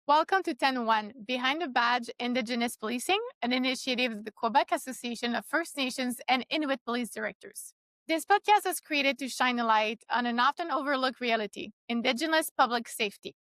Welcome to 10-1, Behind the Badge Indigenous Policing, an initiative of the Quebec Association of First Nations and Inuit Police Directors. This podcast is created to shine a light on an often overlooked reality, Indigenous public safety.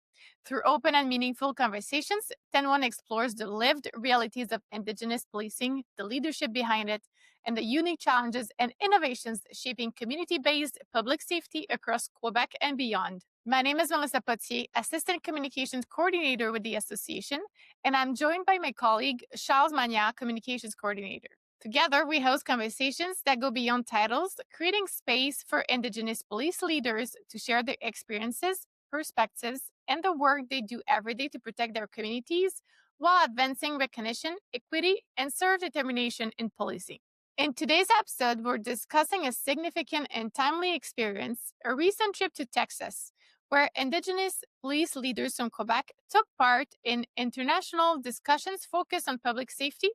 Through open and meaningful conversations, 10-1 explores the lived realities of Indigenous policing, the leadership behind it, and the unique challenges and innovations shaping community-based public safety across Quebec and beyond. My name is Melissa Potier, Assistant Communications Coordinator with the Association, and I'm joined by my colleague, Charles Magna, Communications Coordinator. Together, we host conversations that go beyond titles, creating space for Indigenous police leaders to share their experiences, perspectives, and the work they do every day to protect their communities while advancing recognition, equity, and self-determination in policing. In today's episode, we're discussing a significant and timely experience, a recent trip to Texas, where Indigenous police leaders from Quebec took part in international discussions focused on public safety,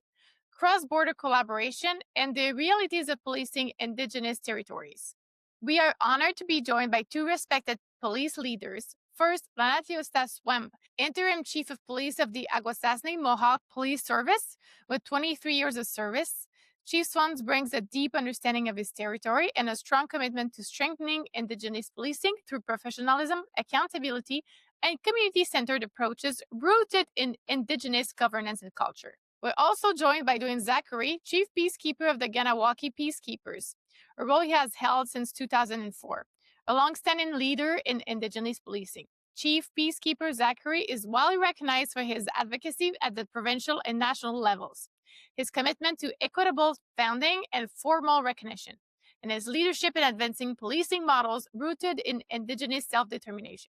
cross-border collaboration, and the realities of policing Indigenous territories. We are honored to be joined by two respected police leaders. First, Ranatiiostha Swamp, Interim Chief of Police of the Akwesasne Mohawk Police Service, with 23 years of service. Chief Swans brings a deep understanding of his territory and a strong commitment to strengthening Indigenous policing through professionalism, accountability, and community-centered approaches rooted in Indigenous governance and culture. We're also joined by Dwayne Zacharie, Chief Peacekeeper of the Kahnawà Peacekeepers, a role he has held since 2004, a long-standing leader in Indigenous policing. Chief Peacekeeper Zacharie is widely recognized for his advocacy at the provincial and national levels, his commitment to equitable funding and formal recognition, and his leadership in advancing policing models rooted in Indigenous self-determination.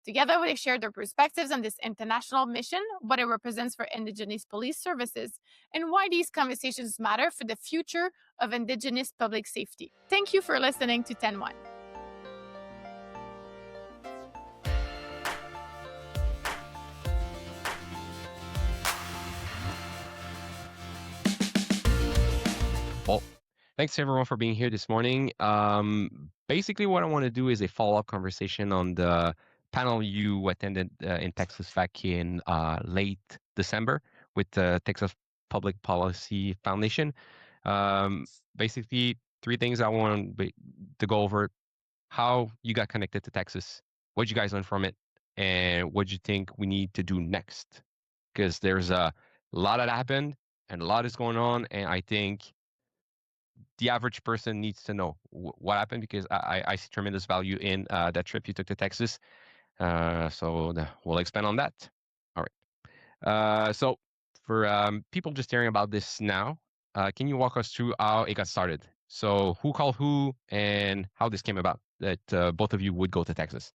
Together, we share their perspectives on this international mission, what it represents for Indigenous police services, and why these conversations matter for the future of Indigenous public safety. Thank you for listening to 10-1. Well, thanks everyone for being here this morning. Basically, what I want to do is a follow-up conversation on the panel you attended in Texas back in late December with the Texas Public Policy Foundation. Basically, three things I want to go over: how you got connected to Texas, what you guys learned from it, and what you think we need to do next. Because there's a lot that happened and a lot is going on, and I think the average person needs to know what happened, because I see tremendous value in that trip you took to Texas. We'll expand on that. All right. So for people just hearing about this now, can you walk us through how it got started? So who called who and how this came about that both of you would go to Texas?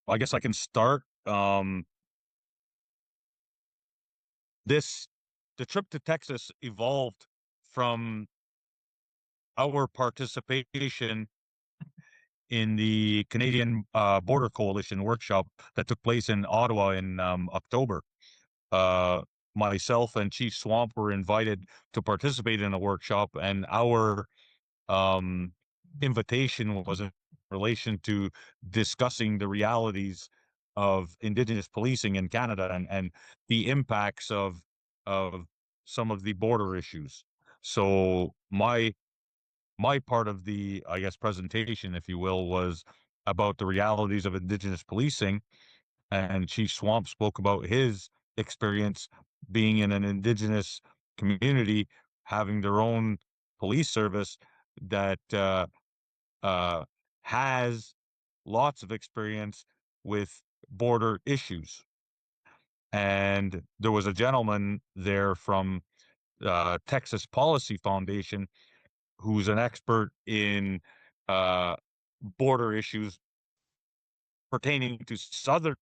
Well, I guess I can start. The trip to Texas evolved from our participation in the Canadian Border Coalition workshop that took place in Ottawa in October. Myself and Chief Swamp were invited to participate in the workshop, and our invitation was in relation to discussing the realities of Indigenous policing in Canada and the impacts of some of the border issues. So my part of the, I guess, presentation, if you will, was about the realities of Indigenous policing, and Chief Swamp spoke about his experience being in an Indigenous community, having their own police service that has lots of experience with border issues. And there was a gentleman there from Texas Policy Foundation who's an expert in border issues pertaining to southern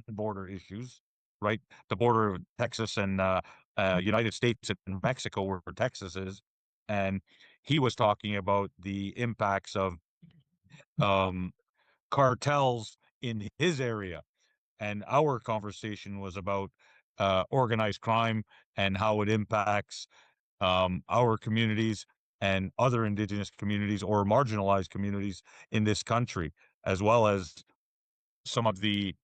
border issues, right? The border of Texas and United States and Mexico, where Texas is. And he was talking about the impacts of cartels in his area. And our conversation was about organized crime and how it impacts our communities and other Indigenous communities or marginalized communities in this country, as well as some of the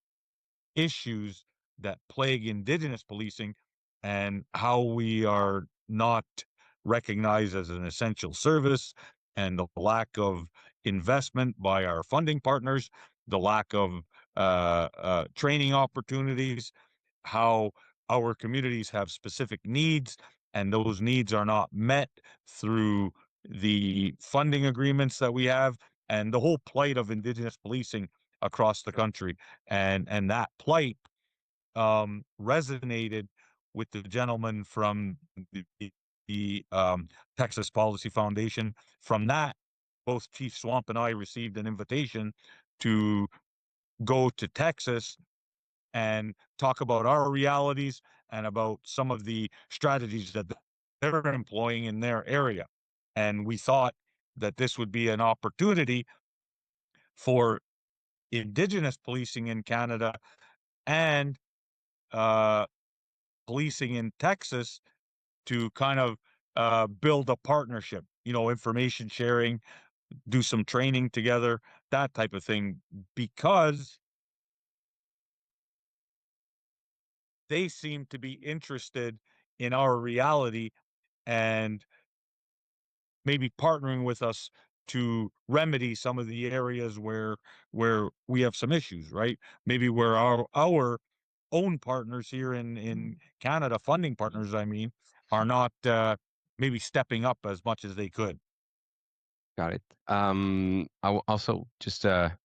issues that plague Indigenous policing and how we are not recognized as an essential service, and the lack of investment by our funding partners, the lack of training opportunities, how our communities have specific needs and those needs are not met through the funding agreements that we have, and the whole plight of Indigenous policing across the country. And that plight resonated with the gentleman from the Texas Policy Foundation. From that, both Chief Swamp and I received an invitation to go to Texas and talk about our realities and about some of the strategies that they're employing in their area. And we thought that this would be an opportunity for Indigenous policing in Canada and policing in Texas to kind of build a partnership, information sharing, do some training together, that type of thing, because they seem to be interested in our reality and maybe partnering with us to remedy some of the areas where we have some issues, right? Maybe where our own partners here in Canada, funding partners, I mean, are not maybe stepping up as much as they could. Got it. I will also just further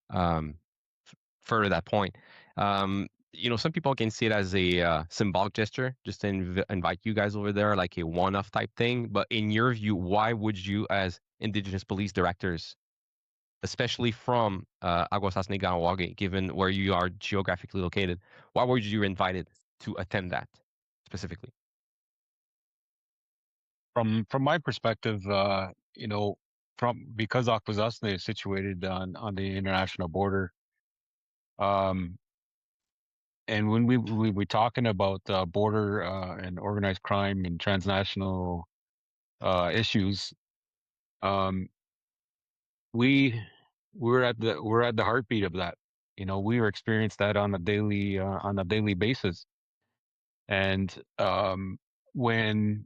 that point. Some people can see it as a symbolic gesture, just to invite you guys over there, like a one-off type thing. But in your view, why would you, as Indigenous police directors, especially from Akwesasne Mohawk, given where you are geographically located, why were you invited to attend that specifically? From my perspective, because Akwesasne is situated on the international border, and when we were talking about border and organized crime and transnational issues, we're at the heartbeat of that. We experience that on a daily basis. And when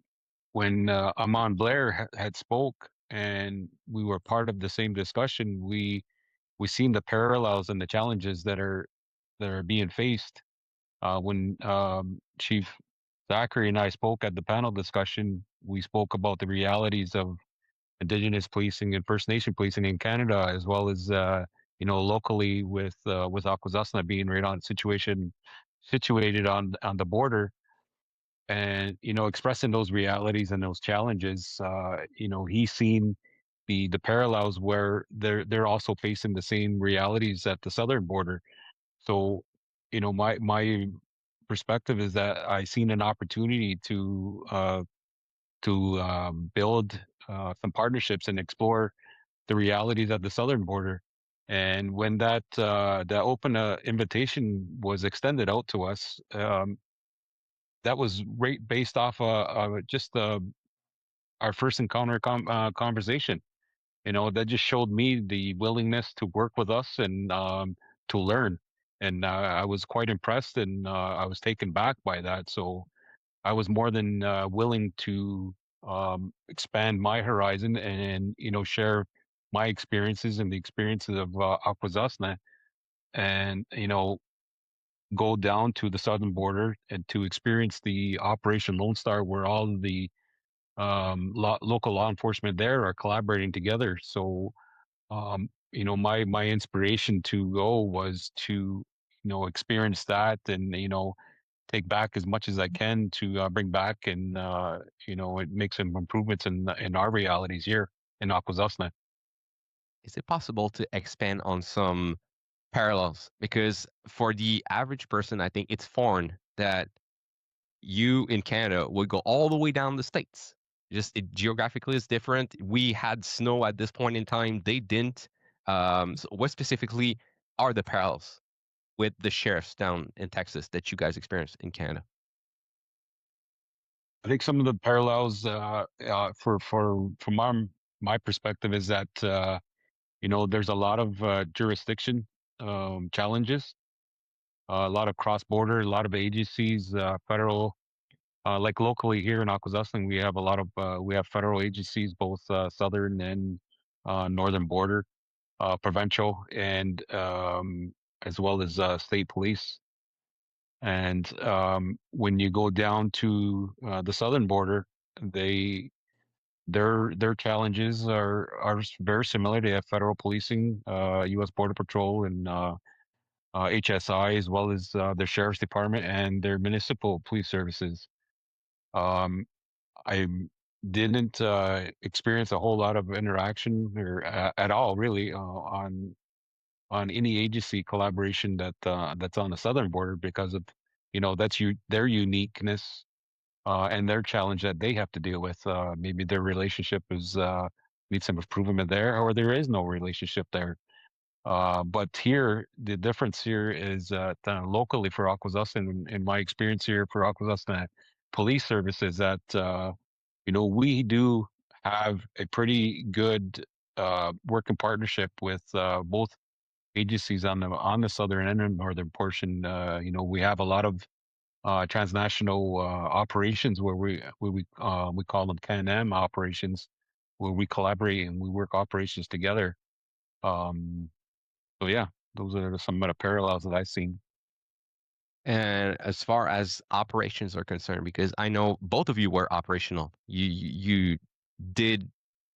Amon Blair had spoke and we were part of the same discussion, we seen the parallels and the challenges that are being faced. When Chief Zacharie and I spoke at the panel discussion, we spoke about the realities of Indigenous policing and First Nation policing in Canada, as well as locally with Akwesasne being right on situated on the border, and expressing those realities and those challenges. He's seen the parallels where they're also facing the same realities at the southern border. So, my perspective is that I seen an opportunity to build some partnerships and explore the realities at the southern border. And when that open invitation was extended out to us, that was right based off just our first encounter conversation. That just showed me the willingness to work with us and to learn. And I was quite impressed, and I was taken back by that. So I was more than willing to expand my horizon and share my experiences and the experiences of Akwesasne, and go down to the southern border and to experience the Operation Lone Star, where all of the local law enforcement there are collaborating together. So my inspiration to go was to experience that, and take back as much as I can to bring back, and make some improvements in our realities here in Akwesasne. Is it possible to expand on some parallels? Because for the average person, I think it's foreign that you in Canada would go all the way down the States. Just geographically is different. We had snow at this point in time. They didn't. So what specifically are the parallels with the sheriffs down in Texas that you guys experienced in Canada? I think some of the parallels from my perspective is that there's a lot of jurisdiction challenges, a lot of cross-border, a lot of agencies, federal. Like locally here in Akwesasne, we have a lot of we have federal agencies, both southern and northern border, provincial, and as well as state police. And when you go down to the southern border, they their challenges are very similar. They have federal policing, U.S. Border Patrol, and HSI, as well as their sheriff's department and their municipal police services. Um, I didn't experience a whole lot of interaction or at all, really, on any agency collaboration that's on the southern border because of that's their uniqueness and their challenge that they have to deal with. Maybe their relationship is needs some improvement there, or there is no relationship there. But here, the difference here is locally for Akwesasne, in my experience here for Akwesasne Police Service, is that we do have a pretty good working partnership with both agencies on the southern and the northern portion. We have a lot of transnational operations where we call them Can-Am operations, where we collaborate and we work operations together. So yeah, those are some of the parallels that I've seen. And as far as operations are concerned, because I know both of you were operational, you did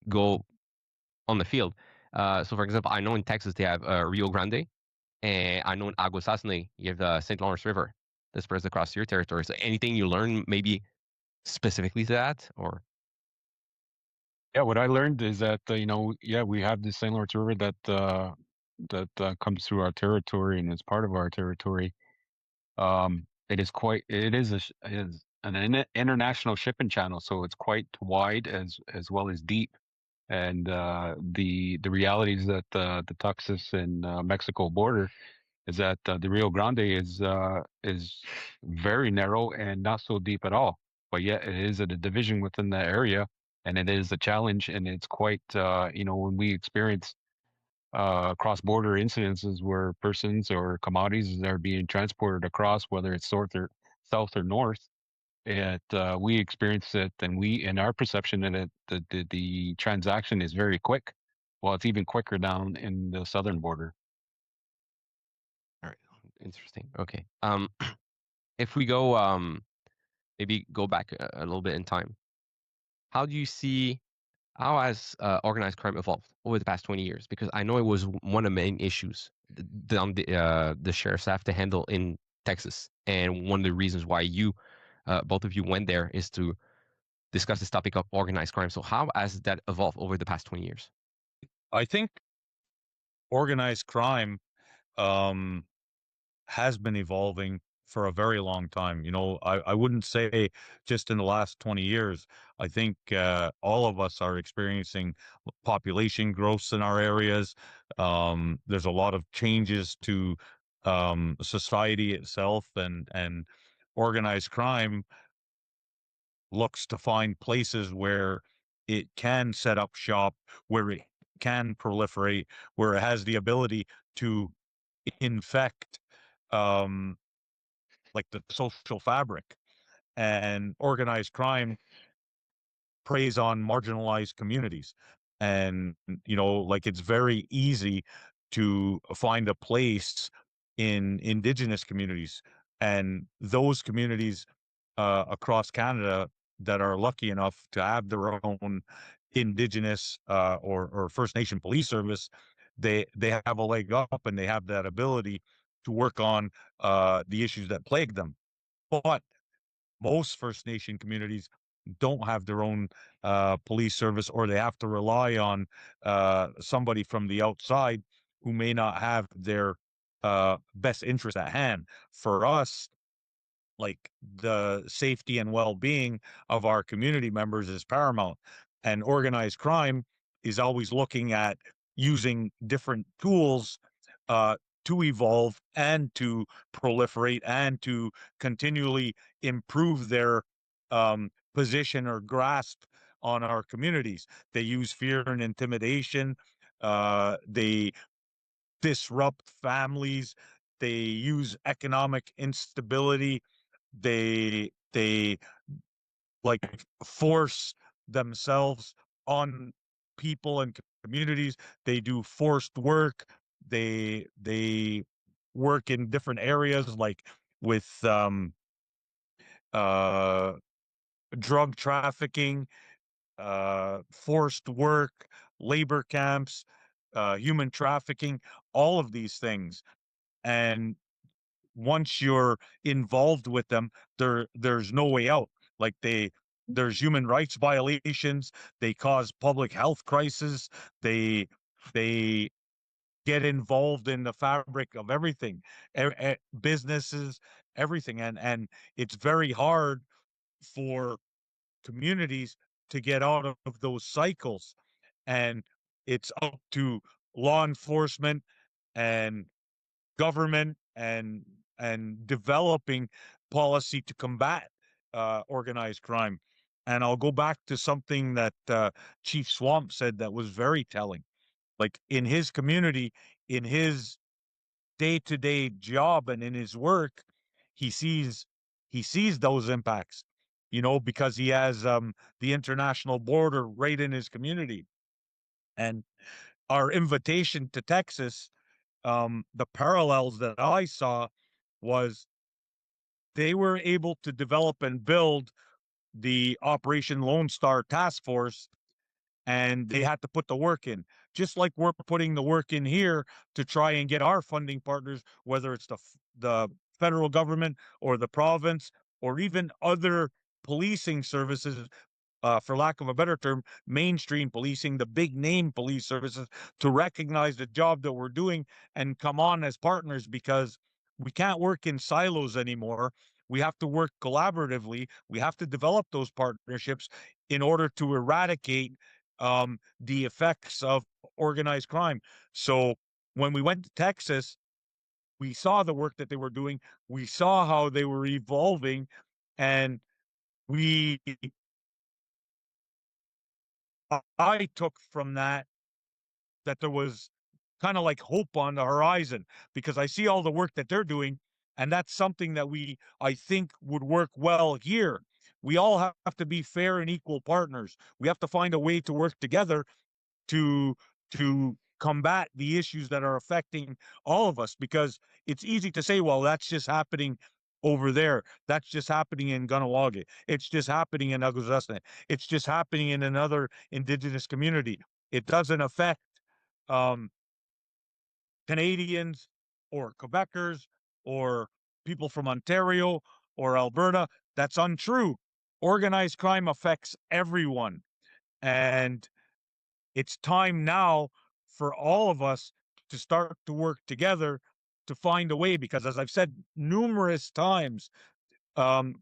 go on the field. So, for example, I know in Texas they have Rio Grande, and I know in Akwesasne you have the St. Lawrence River that spreads across your territory. So, anything you learn maybe specifically to that, or Yeah, what I learned is that we have the St. Lawrence River that comes through our territory and is part of our territory. It is an international shipping channel, so it's quite wide as well as deep. And the realities that the Texas and Mexico border is that the Rio Grande is very narrow and not so deep at all, but yet it is a division within that area, and it is a challenge, and it's quite when we experience cross-border incidences where persons or commodities are being transported across, whether it's south or north, we experience it, and we in our perception that the transaction is very quick. Well, it's even quicker down in the southern border. all right, interesting. Okay. If we go maybe go back a little bit in time, how do you see how has organized crime evolved over the past 20 years? Because I know it was one of the main issues on the sheriff's have to handle in Texas, and one of the reasons why both of you went there is to discuss this topic of organized crime. So how has that evolved over the past 20 years? I think organized crime has been evolving for a very long time. I wouldn't say just in the last 20 years. I think all of us are experiencing population growth in our areas. There's a lot of changes to society itself, and organized crime looks to find places where it can set up shop, where it can proliferate, where it has the ability to infect um like the social fabric. And organized crime preys on marginalized communities, and like it's very easy to find a place in Indigenous communities, and those communities across Canada that are lucky enough to have their own Indigenous or First Nation police service, they have a leg up, and they have that ability to work on the issues that plague them. But most First Nation communities don't have their own police service, or they have to rely on somebody from the outside who may not have their best interest at hand. For us, like, the safety and well-being of our community members is paramount, and organized crime is always looking at using different tools uh, to evolve and to proliferate and to continually improve their position or grasp on our communities. They use fear and intimidation. They disrupt families. They use economic instability. They like force themselves on people and communities. They do forced work. They work in different areas, like with drug trafficking, forced work, labor camps, human trafficking, all of these things. And once you're involved with them, there's no way out. Like there's human rights violations. They cause public health crisis. They get involved in the fabric of everything, businesses, everything, and it's very hard for communities to get out of those cycles. And it's up to law enforcement and government and developing policy to combat organized crime. And I'll go back to something that Chief Swamp said that was very telling. Like in his community, in his day-to-day job and in his work, he sees those impacts, because he has the international border right in his community. And our invitation to Texas, the parallels that I saw was they were able to develop and build the Operation Lone Star Task Force, and they had to put the work in, just like we're putting the work in here to try and get our funding partners, whether it's the federal government or the province or even other policing services, for lack of a better term, mainstream policing, the big name police services, to recognize the job that we're doing and come on as partners, because we can't work in silos anymore. We have to work collaboratively. We have to develop those partnerships in order to eradicate the effects of organized crime. So when we went to Texas, we saw the work that they were doing. We saw how they were evolving, and I took from that there was kind of like hope on the horizon, because I see all the work that they're doing, and that's something that I think would work well here. We all have to be fair and equal partners. We have to find a way to work together to combat the issues that are affecting all of us, because it's easy to say, well, that's just happening over there. That's just happening in Kahnawà. It's just happening in Akwesasne. It's just happening in another Indigenous community. It doesn't affect Canadians or Quebecers or people from Ontario or Alberta. That's untrue. Organized crime affects everyone. And it's time now for all of us to start to work together to find a way, because as I've said numerous times,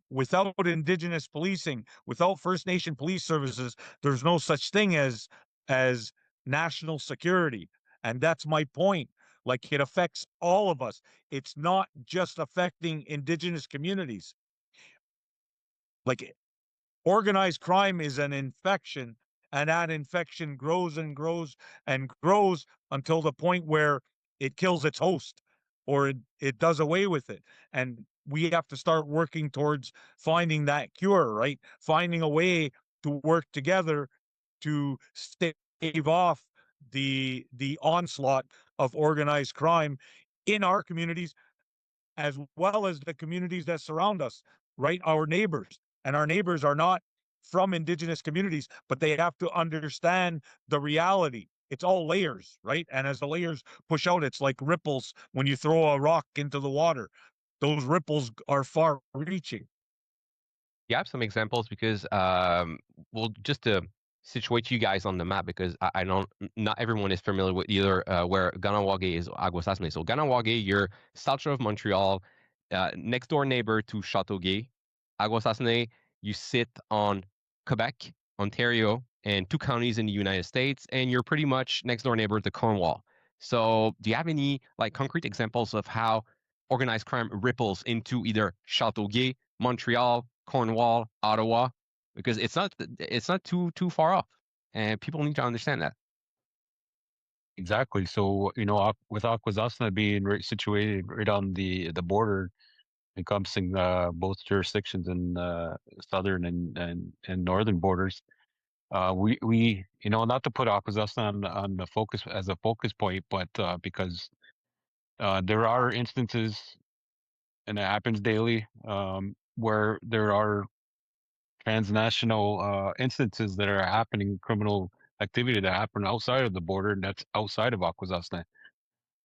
without Indigenous policing, without First Nation police services, there's no such thing as national security. And that's my point. Like, it affects all of us. It's not just affecting Indigenous communities. Like, organized crime is an infection, and that infection grows and grows and grows until the point where it kills its host, or it does away with it. And we have to start working towards finding that cure, right? Finding a way to work together to stave off the onslaught of organized crime in our communities, as well as the communities that surround us, right? Our neighbors. And our neighbors are not from Indigenous communities, but they have to understand the reality. It's all layers, right? And as the layers push out, it's like ripples when you throw a rock into the water. Those ripples are far reaching. You have some examples, because well, just to situate you guys on the map, because I don't, not everyone is familiar with either where Kahnawà is, Akwesasne. So Kahnawà, you're south of Montreal, next door neighbor to Châteauguay. Akwesasne, you sit on Quebec, Ontario, and 2 counties in the United States, and you're pretty much next door neighbor to Cornwall. So do you have any like concrete examples of how organized crime ripples into either Châteauguay, Montreal, Cornwall, Ottawa? Because it's not too far off, and people need to understand that. Exactly. So, with Akwesasne being situated right on the border, encompassing both jurisdictions in southern and northern borders, we not to put Akwesasne on the focus as a focus point, but because there are instances, and it happens daily, where there are transnational instances that are happening, criminal activity that happen outside of the border, and that's outside of Akwesasne.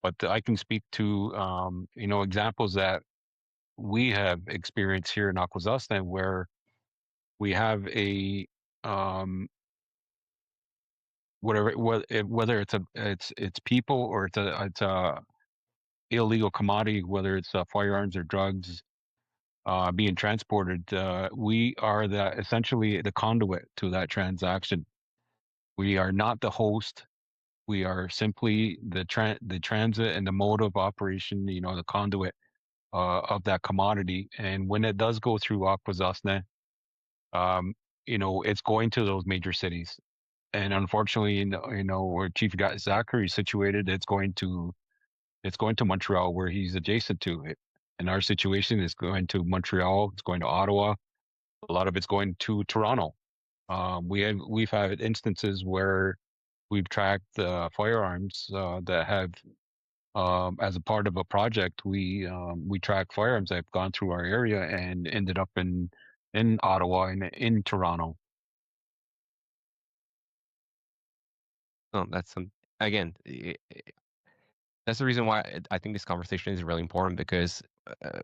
But I can speak to examples that we have experienced here in Akwesasne, where we have a whether it's people, or it's a illegal commodity, whether it's firearms or drugs being transported. We are essentially the conduit to that transaction. We are not the host. We are simply the transit and the mode of operation. The conduit of that commodity. And when it does go through Akwesasne, it's going to those major cities. And unfortunately, where Chief Zacharie is situated, it's going to Montreal, where he's adjacent to it. And our situation is going to Montreal. It's going to Ottawa. A lot of it's going to Toronto. We've had instances where we've tracked firearms that have, as a part of a project, we track firearms that have gone through our area and ended up in Ottawa and in Toronto. No, that's again, that's the reason why I think this conversation is really important, because uh,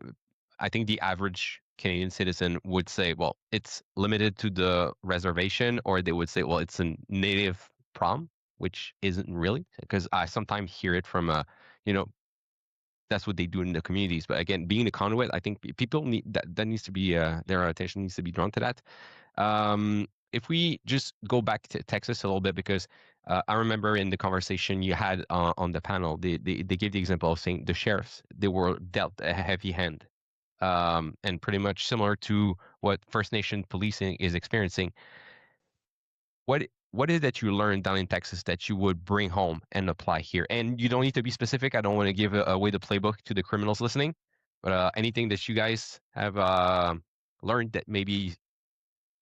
I think the average Canadian citizen would say, well, it's limited to the reservation, or they would say, well, it's a native problem, which isn't really, because I sometimes hear it from you know, that's what they do in the communities. But again, being a conduit, I think people need that needs to be their attention needs to be drawn to that. If we just go back to Texas a little bit, because I remember in the conversation you had on the panel, they gave the example of saying the sheriffs, they were dealt a heavy hand, and pretty much similar to what First Nation policing is experiencing. What is it that you learned down in Texas that you would bring home and apply here? And you don't need to be specific. I don't want to give away the playbook to the criminals listening, but anything that you guys have learned that maybe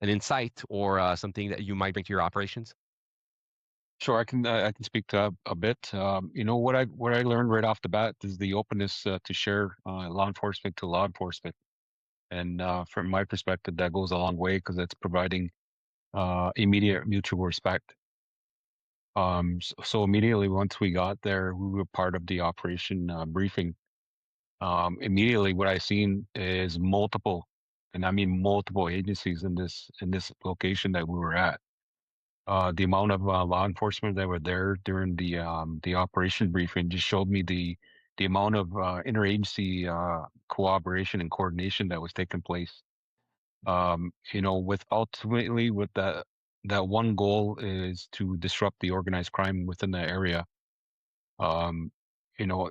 an insight or something that you might bring to your operations? Sure, I can speak to a bit. What I learned right off the bat is the openness to share law enforcement to law enforcement, and from my perspective, that goes a long way because it's providing immediate mutual respect. So immediately once we got there, we were part of the operation briefing. Immediately, what I seen is multiple, and I mean multiple agencies in this location that we were at. The amount of law enforcement that were there during the operation briefing just showed me the amount of interagency cooperation and coordination that was taking place. With ultimately with that one goal is to disrupt the organized crime within the area. Um, you know,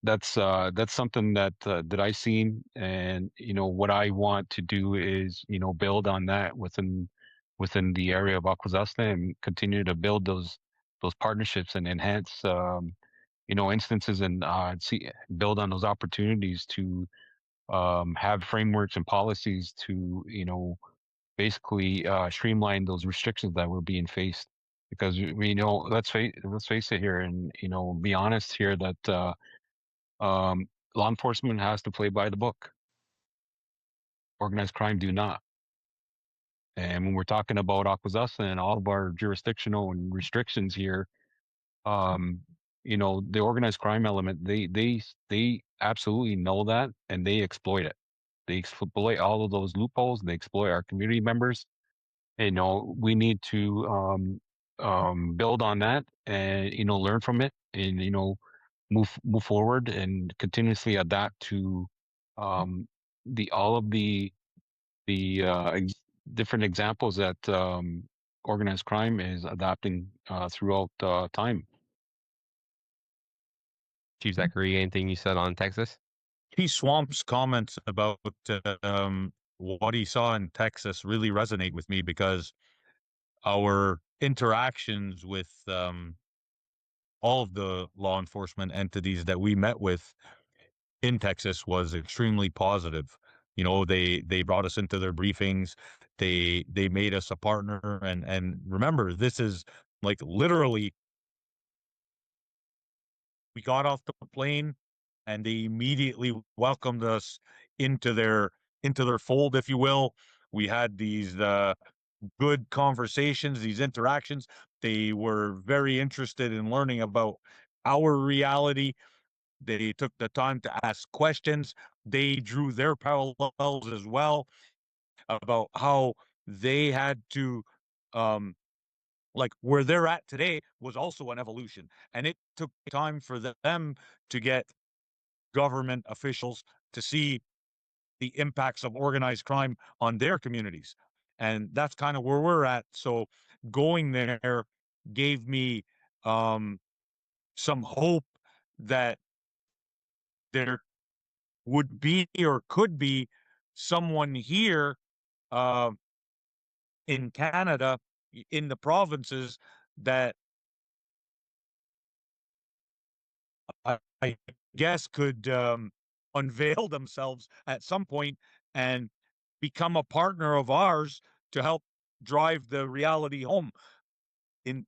that's something that I seen, and what I want to do is build on that within the area of Akwesasne and continue to build those partnerships and enhance instances and build on those opportunities to have frameworks and policies to basically streamline those restrictions that were being faced, because we know, let's face it here, and be honest here, that law enforcement has to play by the book. Organized crime do not. And when we're talking about Akwesasne and all of our jurisdictional and restrictions here, um, the organized crime element, they absolutely know that, and they exploit it. They exploit all of those loopholes. They exploit our community members. We need to build on that, and learn from it, and move forward and continuously adapt to um, the all of the different examples that organized crime is adapting throughout time. Chief Zacharie, anything you said on Texas? Chief Swamp's comments about what he saw in Texas really resonate with me, because our interactions with all of the law enforcement entities that we met with in Texas was extremely positive. You know, they brought us into their briefings. They made us a partner, and remember, this is like literally, we got off the plane and they immediately welcomed us into their fold, if you will. We had these good conversations, these interactions. They were very interested in learning about our reality. They took the time to ask questions. They drew their parallels as well about how they had to, like where they're at today was also an evolution. And it took time for them to get government officials to see the impacts of organized crime on their communities. And that's kind of where we're at. So going there gave me some hope that there would be or could be someone here uh, in Canada, in the provinces, that I guess could unveil themselves at some point and become a partner of ours to help drive the reality home.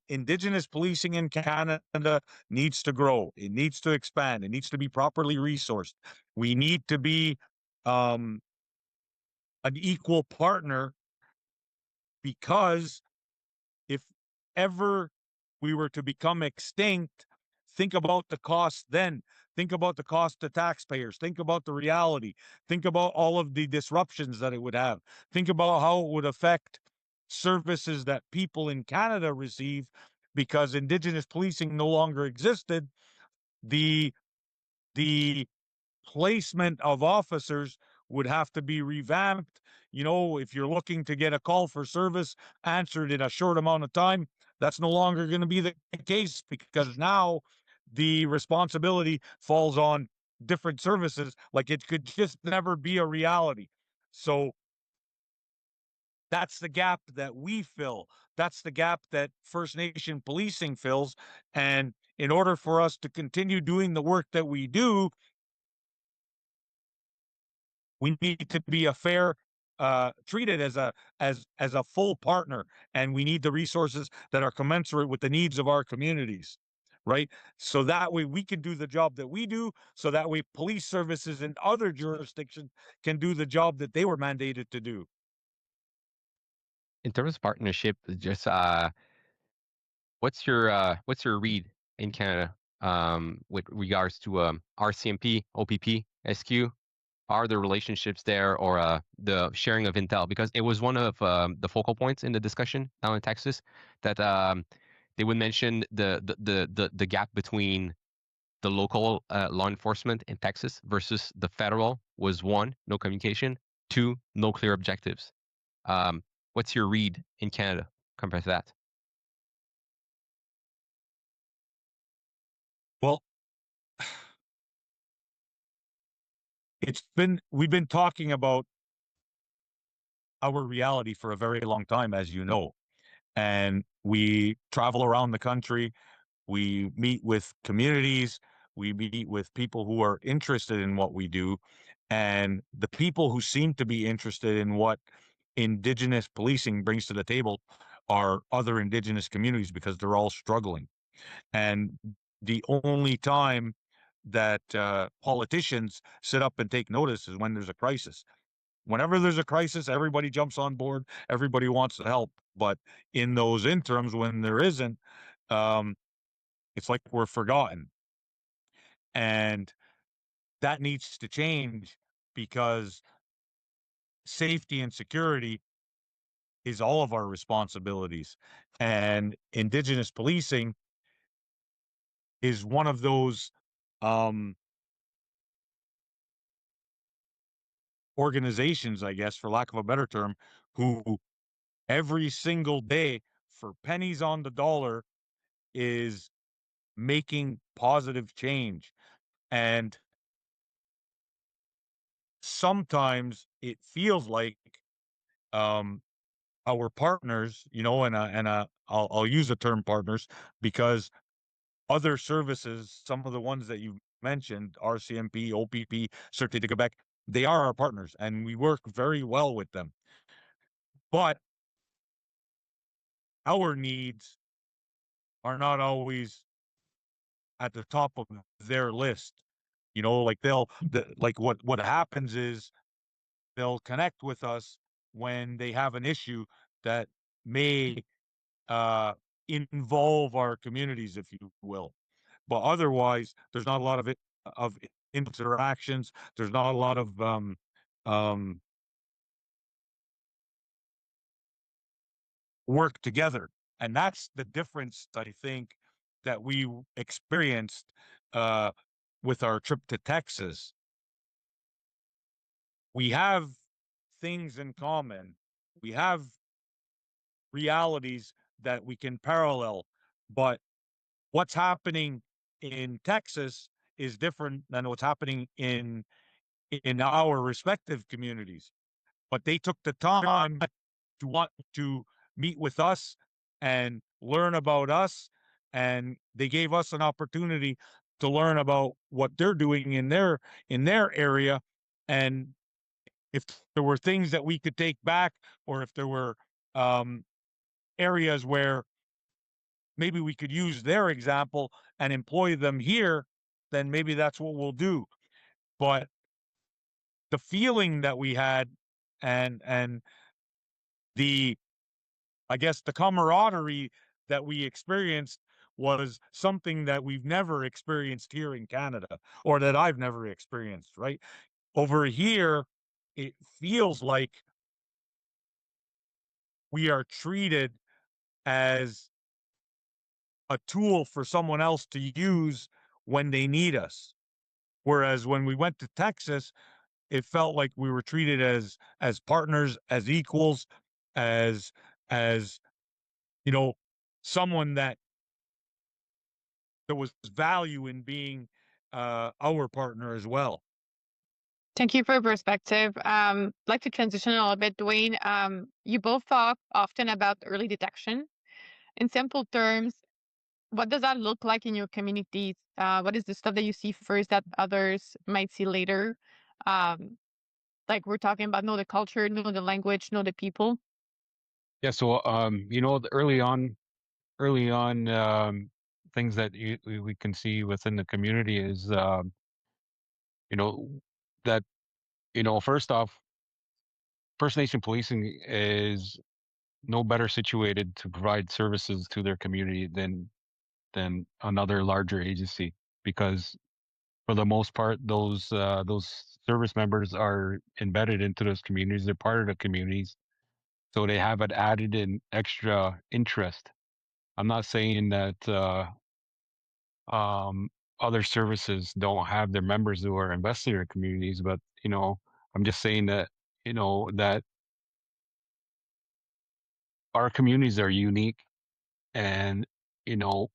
Indigenous policing in Canada needs to grow. It needs to expand. It needs to be properly resourced. We need to be um, an equal partner, because if ever we were to become extinct, think about the cost then. Think about the cost to taxpayers. Think about the reality. Think about all of the disruptions that it would have. Think about how it would affect services that people in Canada receive because Indigenous policing no longer existed. The the placement of officers would have to be revamped. You know, if you're looking to get a call for service answered in a short amount of time, that's no longer going to be the case, because now the responsibility falls on different services. Like, it could just never be a reality. So that's the gap that we fill. That's the gap that First Nation policing fills. And in order for us to continue doing the work that we do, we need to be a fair, treated as a full partner, and we need the resources that are commensurate with the needs of our communities, right? So that way we can do the job that we do. So that way police services in other jurisdictions can do the job that they were mandated to do. In terms of partnership, just what's your read in Canada with regards to RCMP, OPP, SQ? Are the relationships there, or the sharing of intel? Because it was one of the focal points in the discussion down in Texas, that they would mention the gap between the local law enforcement in Texas versus the federal was: one, no communication; two, no clear objectives. What's your read in Canada compared to that? Well, we've been talking about our reality for a very long time, as you know, and we travel around the country. We meet with communities. We meet with people who are interested in what we do. And the people who seem to be interested in what Indigenous policing brings to the table are other Indigenous communities, because they're all struggling. And the only time that politicians sit up and take notice is when there's a crisis. Whenever there's a crisis, everybody jumps on board. Everybody wants to help. But in those interims, when there isn't, um, it's like we're forgotten. And that needs to change, because safety and security is all of our responsibilities. And Indigenous policing is one of those um, organizations, I guess, for lack of a better term, who every single day, for pennies on the dollar, is making positive change. And sometimes it feels like um, our partners, you know, I'll use the term partners, because other services, some of the ones that you mentioned, RCMP, OPP, Sûreté de Quebec, they are our partners and we work very well with them. But our needs are not always at the top of their list. You know, like what happens is they'll connect with us when they have an issue that may involve our communities, if you will. But otherwise, there's not a lot of interactions. There's not a lot of work together, and that's the difference I think that we experienced with our trip to Texas. We have things in common. We have realities that we can parallel, but what's happening in Texas is different than what's happening in our respective communities. But they took the time to want to meet with us and learn about us, and they gave us an opportunity to learn about what they're doing in their area, and if there were things that we could take back, or if there were areas where maybe we could use their example and employ them here, then maybe that's what we'll do. But the feeling that we had, and the, I guess, the camaraderie that we experienced was something that we've never experienced here in Canada, or that I've never experienced, right? Over here, it feels like we are treated as a tool for someone else to use when they need us. Whereas when we went to Texas, it felt like we were treated as partners, as equals, as you know, someone that there was value in being our partner as well. Thank you for your perspective. I'd like to transition a little bit, Dwayne. You both talk often about early detection. In simple terms, what does that look like in your communities? What is the stuff that you see first that others might see later? Like we're talking about know the culture, know the language, know the people. Yeah. So, early on, things that we can see within the community is, you know, that, first off, First Nation policing is no better situated to provide services to their community than another larger agency, because for the most part, those service members are embedded into those communities. They're part of the communities, so they have an added and extra interest. I'm not saying that um, other services don't have their members who are invested in their communities, but I'm just saying that that our communities are unique, and you know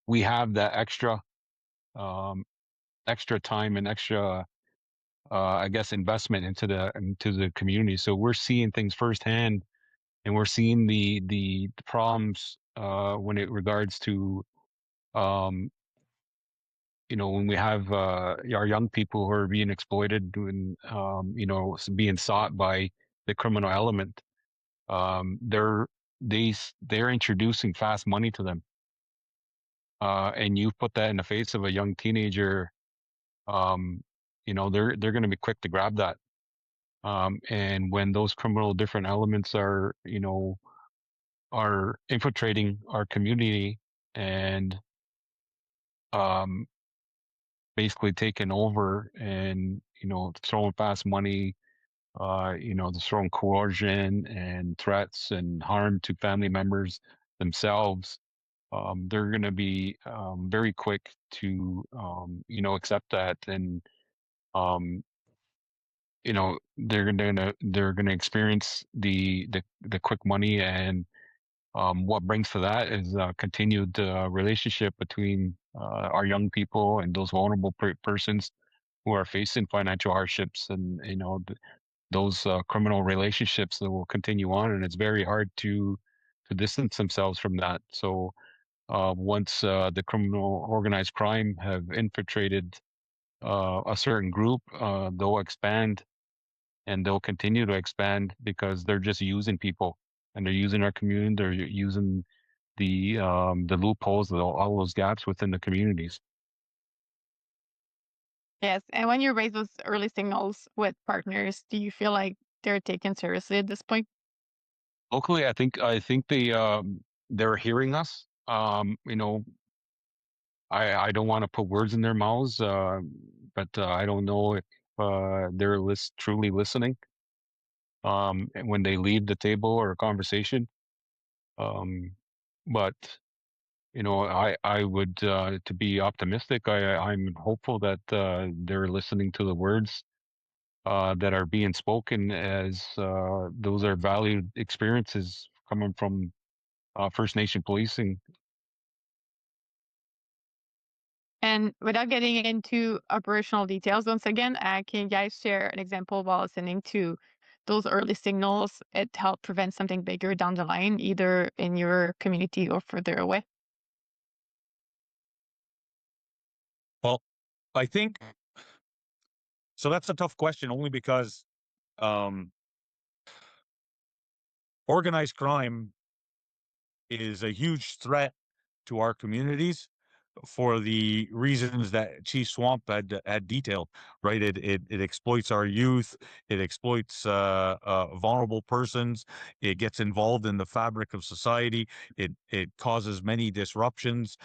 we have that um, extra time and extra I guess investment into the community. So we're seeing things firsthand, and we're seeing the problems when it regards to um, when we have our young people who are being exploited and being sought by the criminal element. They're they're introducing fast money to them, and you put that in the face of a young teenager. They're going to be quick to grab that. And when those criminal different elements are infiltrating our community and um, basically taking over and throwing fast money, just throwing coercion and threats and harm to family members themselves, they're going to be very quick to accept that, and um, they're gonna experience the quick money, and what brings to that is a continued relationship between our young people and those vulnerable persons who are facing financial hardships, and those criminal relationships that will continue on, and it's very hard to distance themselves from that. So once the criminal organized crime have infiltrated a certain group, they'll expand and they'll continue to expand because they're just using people and they're using our community. They're using the loopholes, all those gaps within the communities. Yes. And when you raise those early signals with partners, do you feel like they're taken seriously at this point? Locally, I think they're hearing us. I don't want to put words in their mouths, but I don't know if they're truly listening. And when they leave the table or conversation, but I would to be optimistic. I'm hopeful that they're listening to the words that are being spoken, as those are valued experiences coming from First Nation policing. And without getting into operational details, once again, can you guys share an example while listening to those early signals? It helped prevent something bigger down the line, either in your community or further away. Well, I think so. That's a tough question, only because organized crime is a huge threat to our communities for the reasons that Chief Swamp had detailed. Right, it exploits our youth, it exploits vulnerable persons, it gets involved in the fabric of society, it causes many disruptions,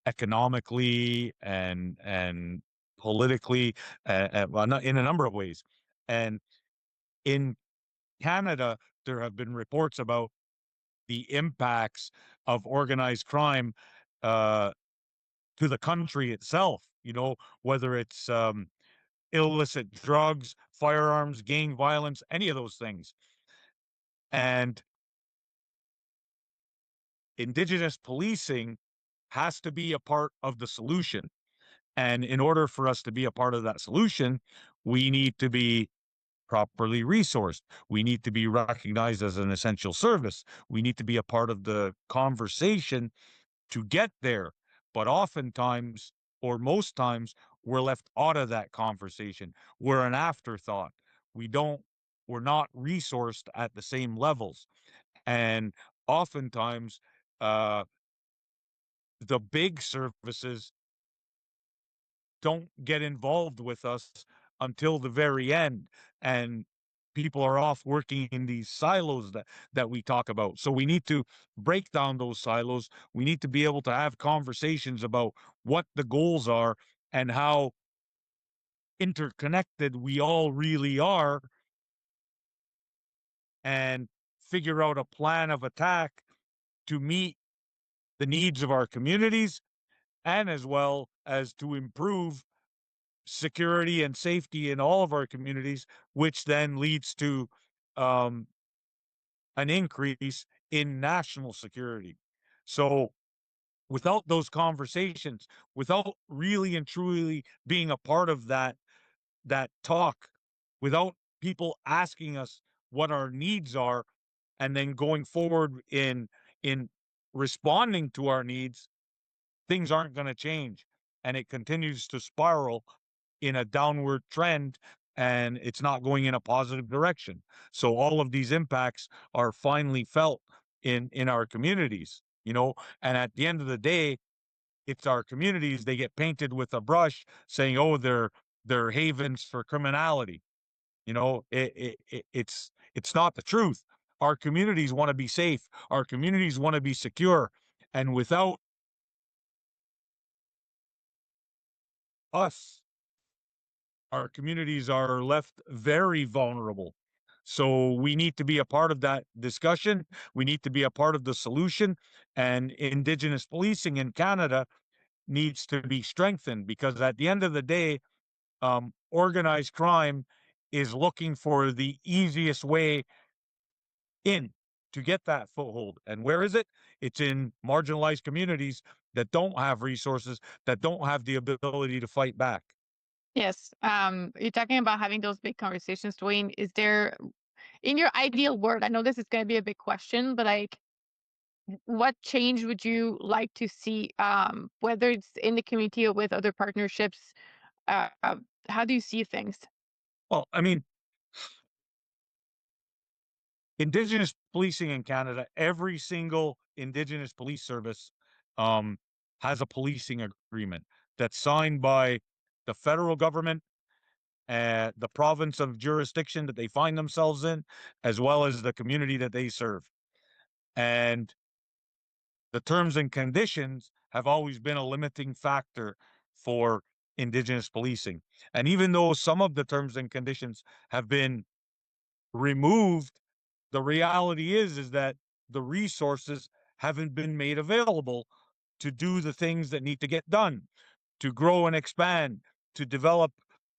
economically and politically, well, in a number of ways. And in Canada, there have been reports about the impacts of organized crime uh, to the country itself, whether it's illicit drugs, firearms, gang violence, any of those things. And Indigenous policing has to be a part of the solution. And in order for us to be a part of that solution, we need to be properly resourced. We need to be recognized as an essential service. We need to be a part of the conversation to get there. But oftentimes, or most times, we're left out of that conversation. We're an afterthought. We're not resourced at the same levels. And oftentimes, uh, the big services don't get involved with us until the very end. And people are off working in these silos that we talk about. So we need to break down those silos. We need to be able to have conversations about what the goals are and how interconnected we all really are, and figure out a plan of attack to meet the needs of our communities, and as well as to improve security and safety in all of our communities, which then leads to um, an increase in national security. So without those conversations, without really and truly being a part of that talk, without people asking us what our needs are and then going forward in responding to our needs, things aren't going to change, and it continues to spiral in a downward trend, and it's not going in a positive direction. So all of these impacts are finally felt in our communities, and at the end of the day, it's our communities, they get painted with a brush saying, oh, they're havens for criminality. It's not the truth. Our communities want to be safe, our communities want to be secure, and without us, our communities are left very vulnerable. So we need to be a part of that discussion. We need to be a part of the solution. And Indigenous policing in Canada needs to be strengthened, because at the end of the day, organized crime is looking for the easiest way in to get that foothold. And where is it? It's in marginalized communities that don't have resources, that don't have the ability to fight back. Yes. You're talking about having those big conversations, Dwayne. Is there, in your ideal world, I know this is going to be a big question, but like, what change would you like to see, whether it's in the community or with other partnerships? How do you see things? Well, I mean, Indigenous policing in Canada, every single Indigenous police service um, has a policing agreement that's signed by the federal government, the province of jurisdiction that they find themselves in, as well as the community that they serve. And the terms and conditions have always been a limiting factor for Indigenous policing. And even though some of the terms and conditions have been removed, the reality is that the resources haven't been made available to do the things that need to get done, to grow and expand, to develop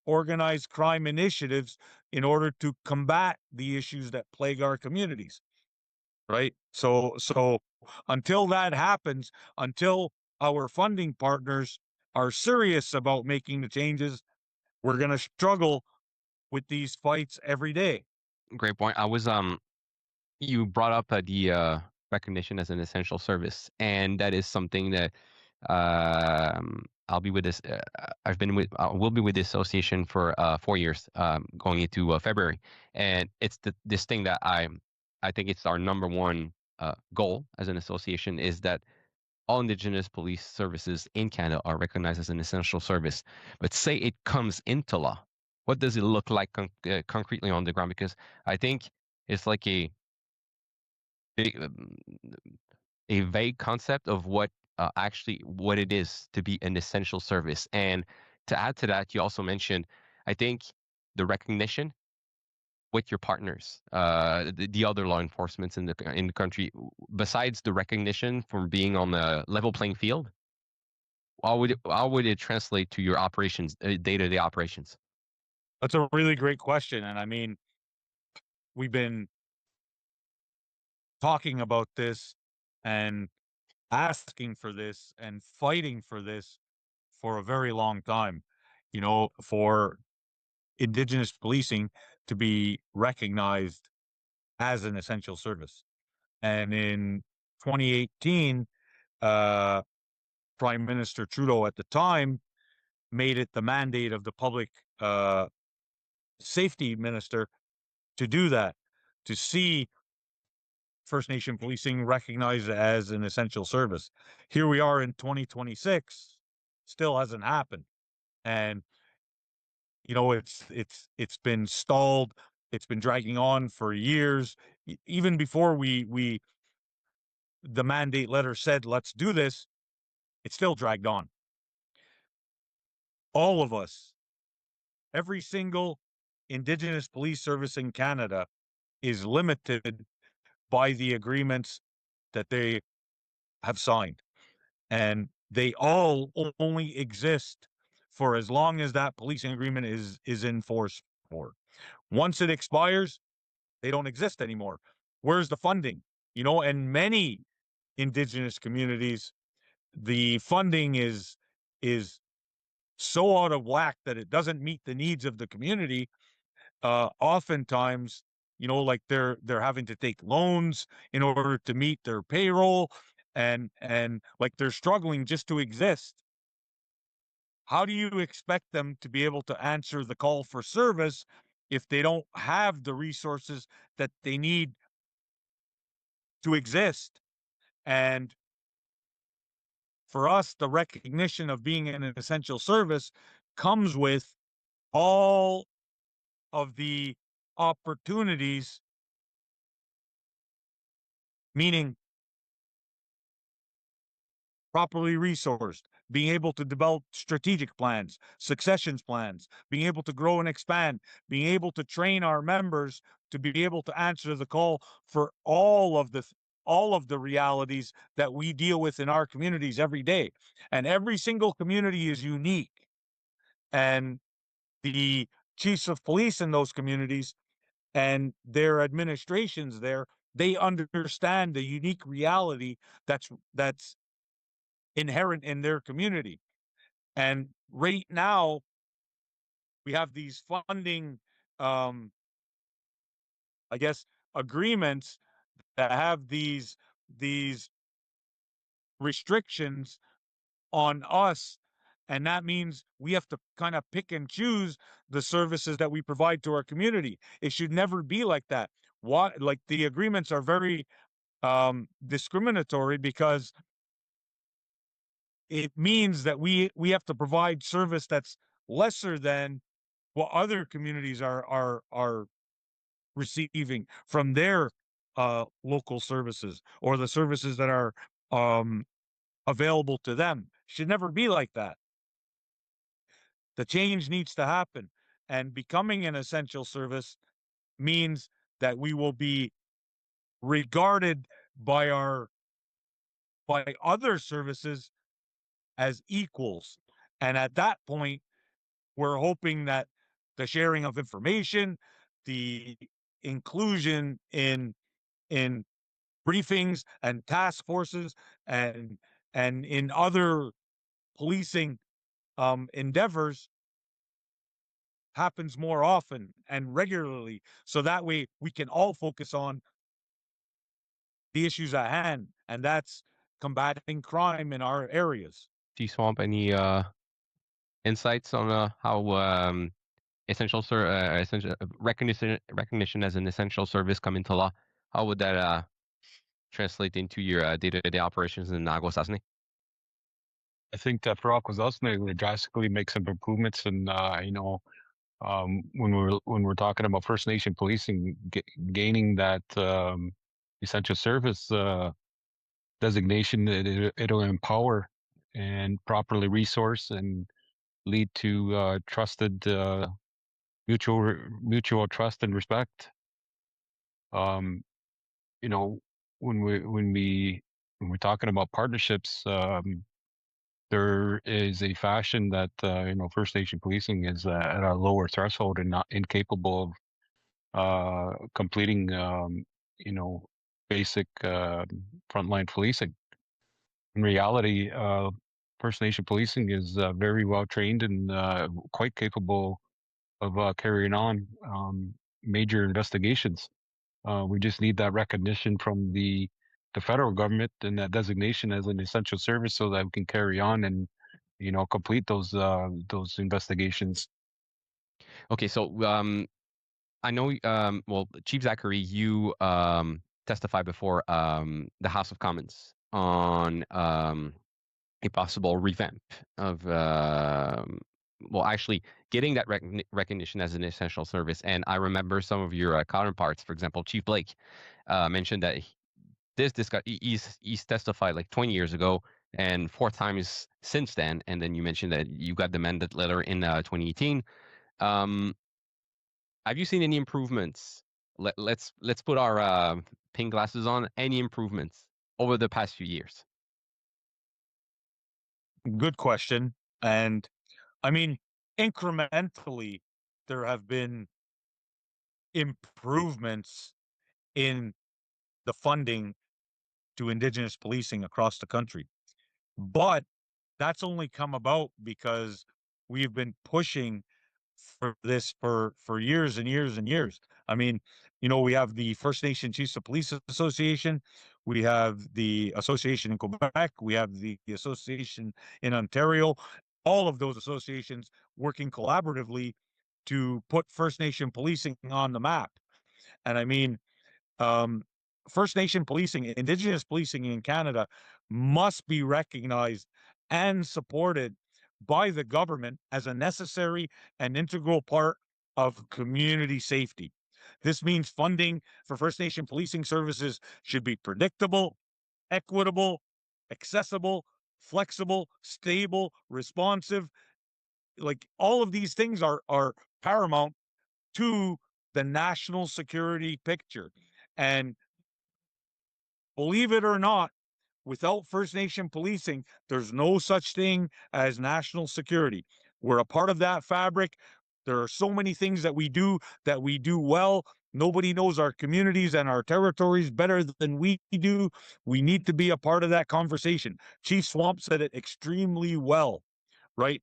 organized crime initiatives in order to combat the issues that plague our communities. Right? So until that happens, until our funding partners are serious about making the changes, we're going to struggle with these fights every day. Great point. You brought up the recognition as an essential service, and that is something that I'll be with this. Will be with the association for 4 years, going into February, and it's this thing that I think it's our number one goal as an association is that all Indigenous police services in Canada are recognized as an essential service. But say it comes into law, what does it look like concretely on the ground? Because I think it's like big, a vague concept of what what it is to be an essential service. And to add to that, you also mentioned, I think, the recognition with your partners, the other law enforcements in the country, besides the recognition from being on a level playing field. How would it translate to your operations, day-to-day operations? That's a really great question. And I mean, we've been talking about this and asking for this and fighting for this for a very long time, for Indigenous policing to be recognized as an essential service. And in 2018, uh, Prime Minister Trudeau at the time made it the mandate of the public safety minister to do that, to see First Nation policing recognized as an essential service. Here we are in 2026, still hasn't happened. And it's been stalled, it's been dragging on for years. Even before the mandate letter said let's do this, it still dragged on. All of us, every single Indigenous police service in Canada is limited by the agreements that they have signed. And they all only exist for as long as that policing agreement is in force for. Once it expires, they don't exist anymore. Where's the funding? And many Indigenous communities, the funding is so out of whack that it doesn't meet the needs of the community. Oftentimes, like they're having to take loans in order to meet their payroll, and like they're struggling just to exist. How do you expect them to be able to answer the call for service if they don't have the resources that they need to exist? And for us, the recognition of being an essential service comes with all of the opportunities, meaning properly resourced, being able to develop strategic plans, successions plans, being able to grow and expand, being able to train our members to be able to answer the call for all of the realities that we deal with in our communities every day. And every single community is unique. And the chiefs of police in those communities and their administrations there, they understand the unique reality that's inherent in their community. And right now, we have these funding, I guess, agreements that have these restrictions on us. And that means we have to kind of pick and choose the services that we provide to our community. It should never be like that. What, like, the agreements are very discriminatory, because it means that we have to provide service that's lesser than what other communities are receiving from their local services, or the services that are available to them. Should never be like that. The change needs to happen, and becoming an essential service means that we will be regarded by other services as equals. And at that point, we're hoping that the sharing of information, the inclusion in briefings and task forces, and in other policing endeavors happens more often and regularly, so that way we can all focus on the issues at hand, and that's combating crime in our areas. Swamp, any insights on how essential recognition as an essential service come into law? How would that translate into your day-to-day operations in Akwesasne? I think that for Akwesasne, we drastically make some improvements, and when we're talking about First Nation policing, gaining that essential service designation, it'll empower and properly resource and lead to trusted mutual trust and respect. When we're talking about partnerships, there is a fashion that First Nation policing is at a lower threshold and not incapable of completing basic frontline policing. In reality, First Nation policing is very well trained and quite capable of carrying on major investigations. We just need that recognition from the federal government and that designation as an essential service, so that we can carry on and complete those investigations. Okay, so I know, well, Chief Zacharie, you testified before the House of Commons on a possible revamp of, well, actually getting that recognition as an essential service. And I remember some of your counterparts, for example, Chief Blake, mentioned that he's testified like 20 years ago and 4 times since then. And then you mentioned that you got the mandate letter in 2018. Have you seen any improvements? Let's put our pink glasses on. Any improvements over the past few years? Good question. And I mean, incrementally, there have been improvements in the funding to Indigenous policing across the country. But that's only come about because we've been pushing for this for years and years and years. I mean, we have the First Nation Chiefs of Police Association, we have the association in Quebec, we have the association in Ontario, all of those associations working collaboratively to put First Nation policing on the map. And I mean, First Nation policing, Indigenous policing in Canada must be recognized and supported by the government as a necessary and integral part of community safety. This means funding for First Nation policing services should be predictable, equitable, accessible, flexible, stable, responsive. Like, all of these things are paramount to the national security picture. And believe it or not, without First Nation policing, there's no such thing as national security. We're a part of that fabric. There are so many things that we do well. Nobody knows our communities and our territories better than we do. We need to be a part of that conversation. Chief Swamp said it extremely well, right?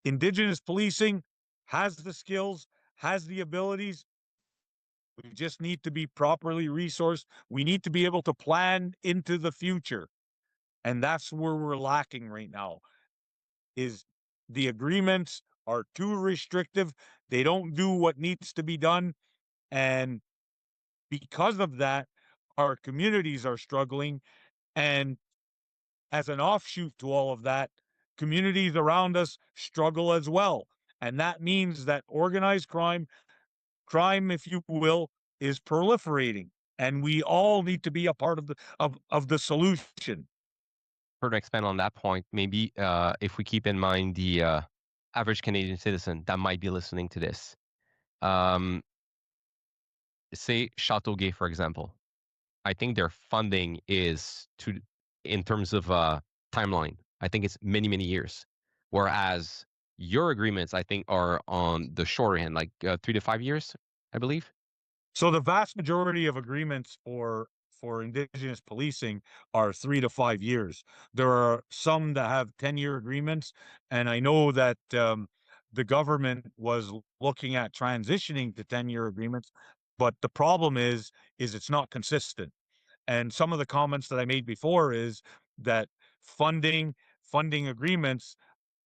Indigenous policing has the skills, has the abilities. We just need to be properly resourced. We need to be able to plan into the future. And that's where we're lacking right now, is the agreements are too restrictive. They don't do what needs to be done. And because of that, our communities are struggling. And as an offshoot to all of that, communities around us struggle as well. And that means that organized crime, if you will, is proliferating. And we all need to be a part of the solution. To expand on that point, maybe if we keep in mind the average Canadian citizen that might be listening to this, say Chateauguay, for example, I think their funding is in terms of timeline, I think it's many, many years. Whereas your agreements, I think, are on the shorter end, like 3 to 5 years, I believe. So the vast majority of agreements for Indigenous policing are 3 to 5 years. There are some that have 10-year agreements, and I know that the government was looking at transitioning to 10-year agreements, but the problem is it's not consistent. And some of the comments that I made before is that funding agreements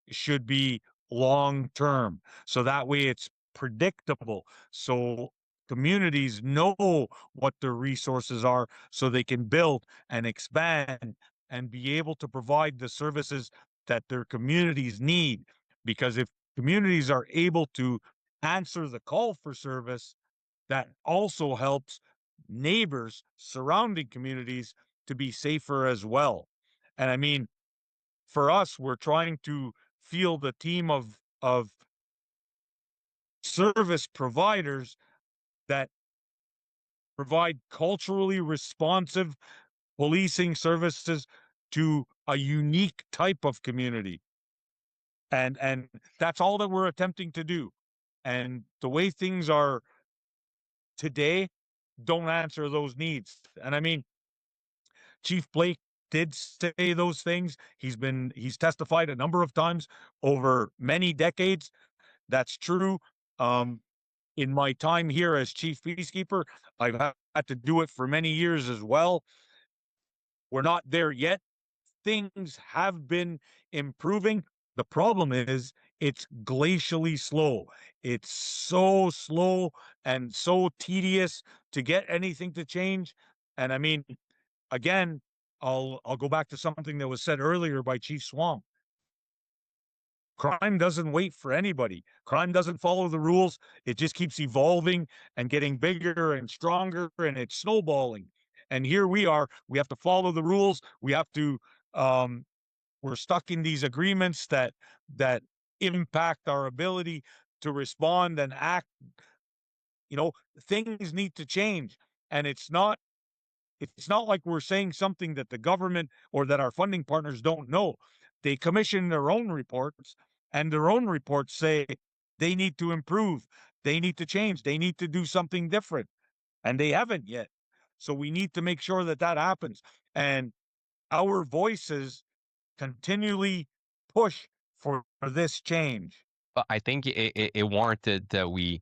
should be long term, so that way it's predictable, so communities know what their resources are, so they can build and expand and be able to provide the services that their communities need. Because if communities are able to answer the call for service, that also helps neighbors, surrounding communities, to be safer as well. And I mean, for us, we're trying to field a team of service providers that provide culturally responsive policing services to a unique type of community. And that's all that we're attempting to do. And the way things are today don't answer those needs. And I mean, Chief Blake did say those things. He's testified a number of times over many decades. That's true. In my time here as Chief Peacekeeper, I've had to do it for many years as well. We're not there yet. Things have been improving. The problem is it's glacially slow. It's so slow and so tedious to get anything to change. And I mean, again, I'll go back to something that was said earlier by Chief Swamp. Crime doesn't wait for anybody. Crime doesn't follow the rules. It just keeps evolving and getting bigger and stronger, and it's snowballing. And here we are. We have to follow the rules. We have to. We're stuck in these agreements that impact our ability to respond and act. You know, things need to change, and it's not like we're saying something that the government or that our funding partners don't know. They commission their own reports, and their own reports say they need to improve, they need to change, they need to do something different, and they haven't yet. So we need to make sure that that happens. And our voices continually push for this change. But I think it warranted that we,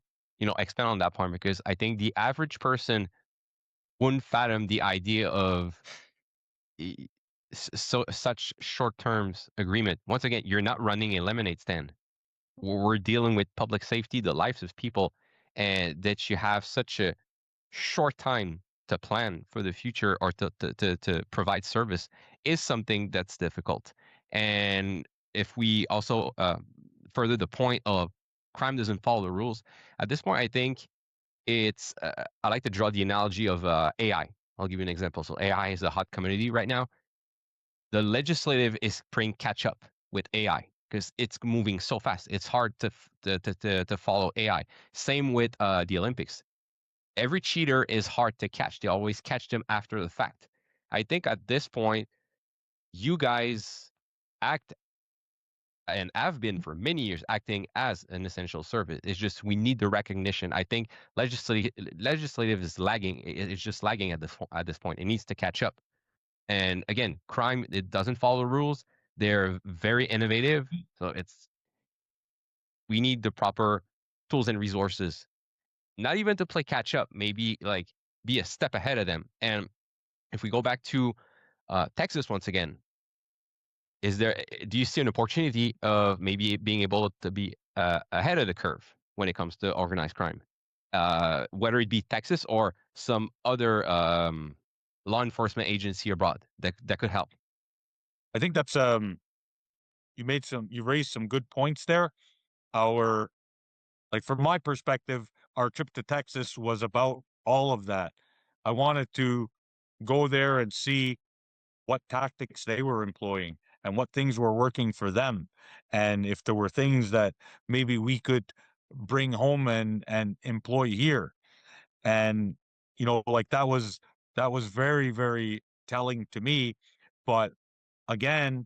expand on that point, because I think the average person wouldn't fathom the idea of such short terms agreement. Once again, you're not running a lemonade stand. We're dealing with public safety, the lives of people, and that you have such a short time to plan for the future or to provide service is something that's difficult. And if we also further the point of crime doesn't follow the rules, at this point, I think it's, I like to draw the analogy of AI. I'll give you an example. So AI is a hot commodity right now. The legislative is playing catch up with AI because it's moving so fast. It's hard to follow AI. Same with the Olympics. Every cheater is hard to catch. They always catch them after the fact. I think at this point, you guys act and have been for many years acting as an essential service. It's just we need the recognition. I think legislative is lagging. It's just lagging at this point. It needs to catch up. And again, crime, it doesn't follow the rules. They're very innovative. So we need the proper tools and resources, not even to play catch up, maybe like be a step ahead of them. And if we go back to Texas once again, do you see an opportunity of maybe being able to be ahead of the curve when it comes to organized crime, whether it be Texas or some other law enforcement agency abroad that could help? I think that's you raised some good points there. From my perspective, our trip to Texas was about all of that. I wanted to go there and see what tactics they were employing and what things were working for them, and if there were things that maybe we could bring home and employ here. And like that was very, very telling to me. But again,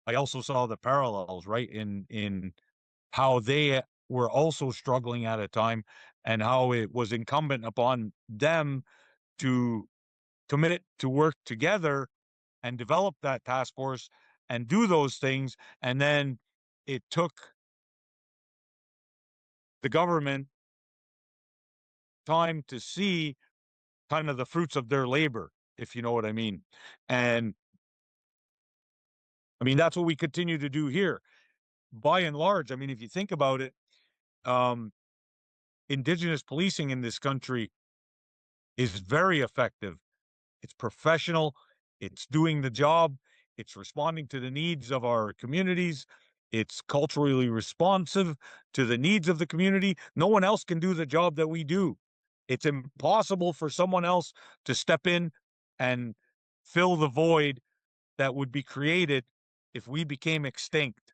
I also saw the parallels, right, in how they were also struggling at a time, and how it was incumbent upon them to commit to work together and develop that task force and do those things. And then it took the government time to see kind of the fruits of their labor, if you know what I mean. And I mean, that's what we continue to do here. By and large, I mean, if you think about it, Indigenous policing in this country is very effective. It's professional, it's doing the job, it's responding to the needs of our communities, it's culturally responsive to the needs of the community. No one else can do the job that we do. It's impossible for someone else to step in and fill the void that would be created if we became extinct.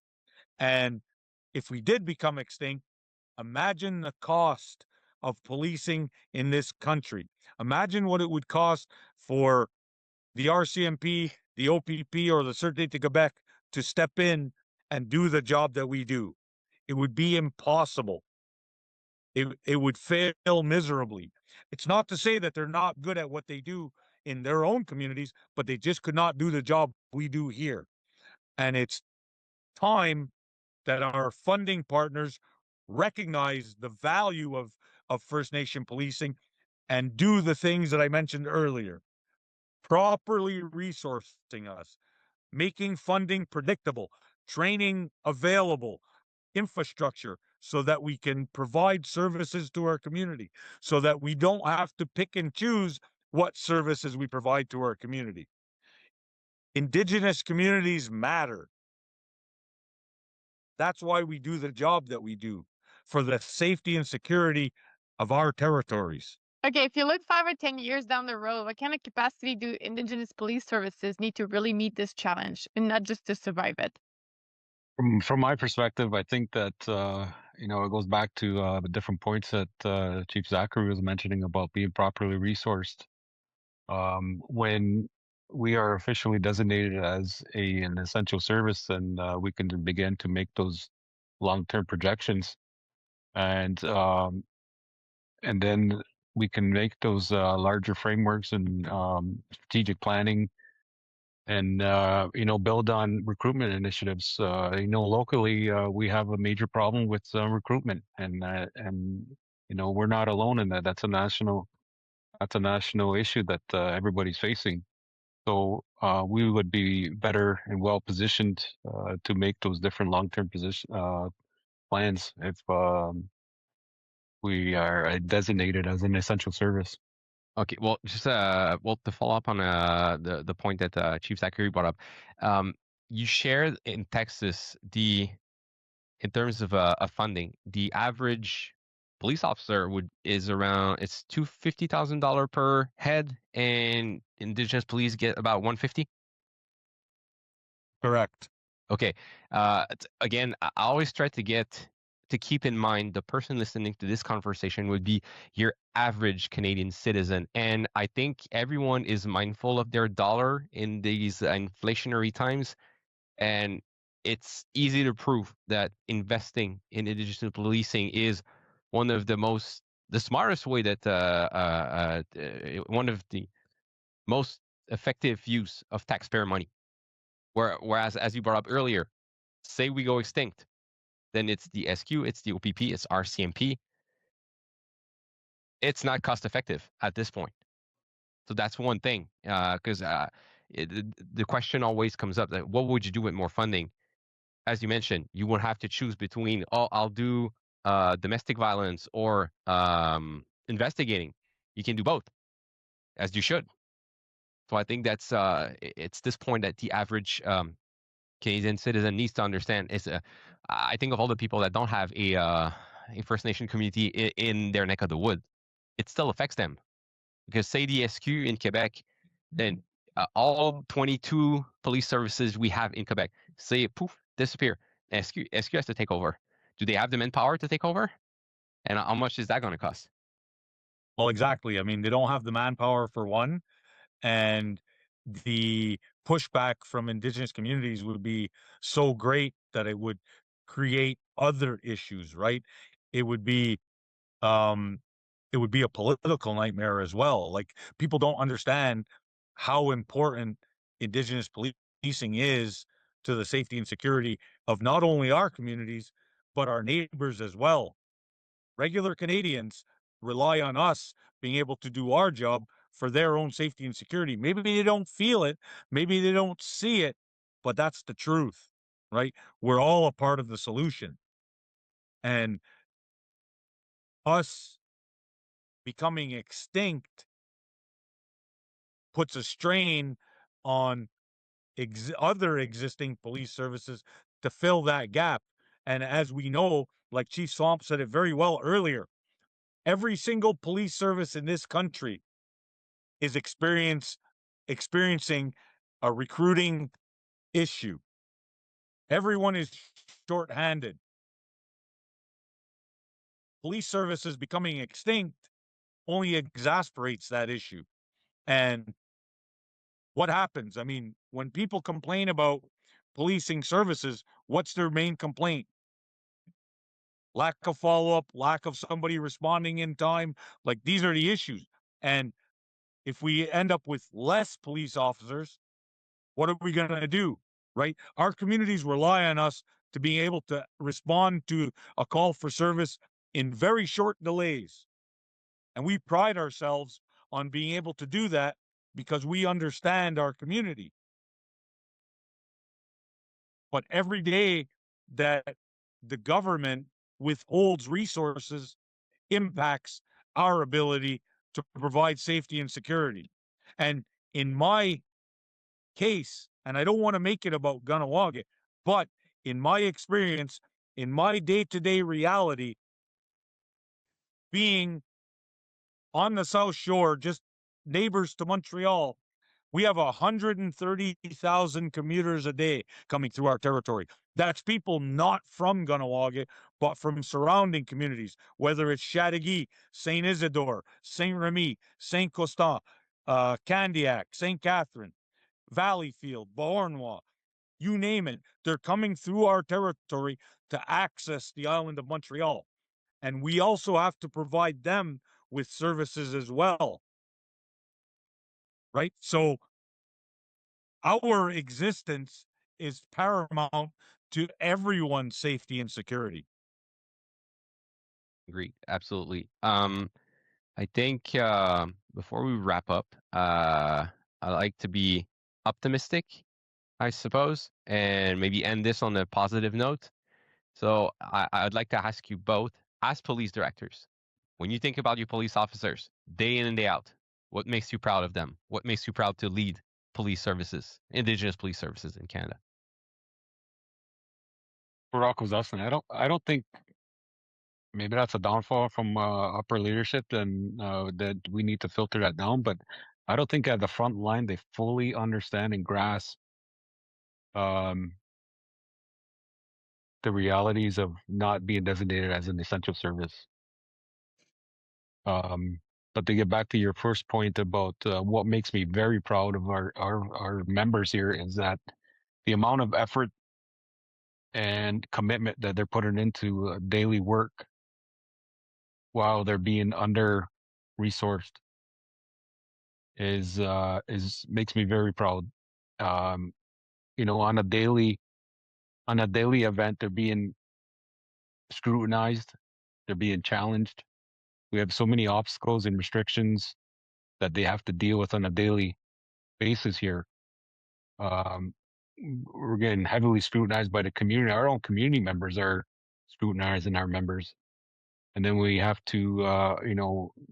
And if we did become extinct, imagine the cost of policing in this country. Imagine what it would cost for the RCMP, the OPP, or the Sûreté de Quebec to step in and do the job that we do. It would be impossible. It would fail miserably. It's not to say that they're not good at what they do in their own communities, but they just could not do the job we do here. And it's time that our funding partners recognize the value of First Nation policing and do the things that I mentioned earlier. Properly resourcing us, making funding predictable, training available, infrastructure, so that we can provide services to our community, so that we don't have to pick and choose what services we provide to our community. Indigenous communities matter. That's why we do the job that we do, for the safety and security of our territories. Okay, if you look 5 or 10 years down the road, what kind of capacity do Indigenous police services need to really meet this challenge and not just to survive it? From my perspective, I think that it goes back to the different points that Chief Zacharie was mentioning about being properly resourced. When we are officially designated as an essential service, and we can begin to make those long-term projections, and then we can make those larger frameworks and strategic planning, and build on recruitment initiatives. Locally we have a major problem with recruitment, and we're not alone in that. That's a national issue that everybody's facing. So we would be better and well positioned to make those different long-term plans if we are designated as an essential service. Okay, well, just to follow up on the point that Chief Zacharie brought up, you shared in Texas in terms of funding, the average police officer is around it's $250,000 per head, and Indigenous police get about $150,000. Correct. Okay. Again, I always try to keep in mind the person listening to this conversation would be your average Canadian citizen. And I think everyone is mindful of their dollar in these inflationary times. And it's easy to prove that investing in Indigenous policing is one of the smartest way that one of the most effective use of taxpayer money. Whereas, as you brought up earlier, say we go extinct, then it's the SQ, it's the OPP, it's RCMP. It's not cost effective at this point. So that's one thing, because the question always comes up that what would you do with more funding? As you mentioned, you would have to choose between, oh, I'll do domestic violence or investigating. You can do both, as you should. So I think that's it's this point that the average Canadian citizen needs to understand is I think of all the people that don't have a First Nation community in their neck of the wood, it still affects them. Because say the SQ in Quebec, then all 22 police services we have in Quebec, say poof, disappear. SQ has to take over. Do they have the manpower to take over? And how much is that going to cost? Well, exactly. I mean, they don't have the manpower for one, and the pushback from Indigenous communities would be so great that it would create other issues, right? It would be um it would be a political nightmare as well. Like, people don't understand how important Indigenous policing is to the safety and security of not only our communities, but our neighbors as well. Regular Canadians rely on us being able to do our job for their own safety and security. Maybe they don't feel it, maybe they don't see it, but that's the truth, right? We're all a part of the solution. And us becoming extinct puts a strain on other existing police services to fill that gap. And as we know, like Chief Swamp said it very well earlier, every single police service in this country is experiencing a recruiting issue. Everyone is short-handed. Police services becoming extinct only exasperates that issue. And what happens? I mean, when people complain about policing services, what's their main complaint? Lack of follow-up, lack of somebody responding in time. Like, these are the issues. And if we end up with less police officers, what are we going to do? Right? Our communities rely on us to be able to respond to a call for service in very short delays. And we pride ourselves on being able to do that because we understand our community. But every day that the government withholds resources impacts our ability to provide safety and security. And in my case, and I don't want to make it about Kahnawà, but in my experience, in my day-to-day reality, being on the South Shore, just neighbors to Montreal, we have 130,000 commuters a day coming through our territory. That's people not from Kahnawà, but from surrounding communities, whether it's Chateauguay, St. Isidore, St. Remy, St. Constant, Candiac, St. Catherine, Valleyfield, Beauharnois, you name it. They're coming through our territory to access the island of Montreal. And we also have to provide them with services as well. Right? So our existence is paramount to everyone's safety and security. Agreed. Absolutely. I think before we wrap up, I like to be optimistic, I suppose, and maybe end this on a positive note. So I'd like to ask you both, as police directors, when you think about your police officers, day in and day out, what makes you proud of them? What makes you proud to lead police services, Indigenous police services in Canada? For Akwesasne, I don't think maybe that's a downfall from upper leadership, and that we need to filter that down. But I don't think at the front line they fully understand and grasp um, the realities of not being designated as an essential service. But to get back to your first point about what makes me very proud of our members here is that the amount of effort and commitment that they're putting into daily work while they're being under resourced is makes me very proud. You know, on a daily event, they're being scrutinized, they're being challenged. We have so many obstacles and restrictions that they have to deal with on a daily basis here. Um, we're getting heavily scrutinized by the community. Our own community members are scrutinizing our members, and then we have to,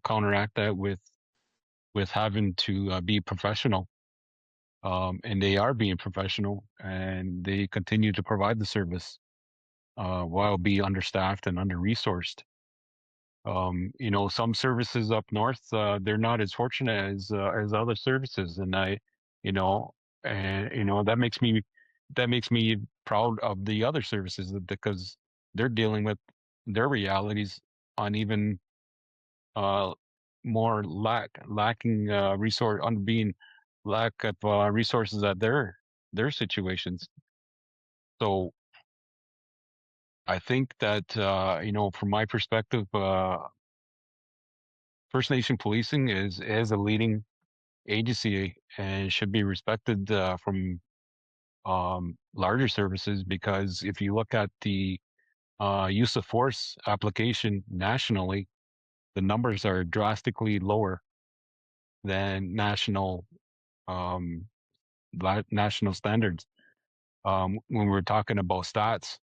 counteract that with having to be professional. And they are being professional, and they continue to provide the service while being understaffed and under-resourced. Some services up north, they're not as fortunate as other services, and that makes me proud of the other services because they're dealing with their realities on even more lacking resource on being lack of resources at their situations. So I think that from my perspective, First Nation policing is a leading agency and should be respected from larger services, because if you look at the use of force application nationally, the numbers are drastically lower than um, national standards. When we're talking about stats,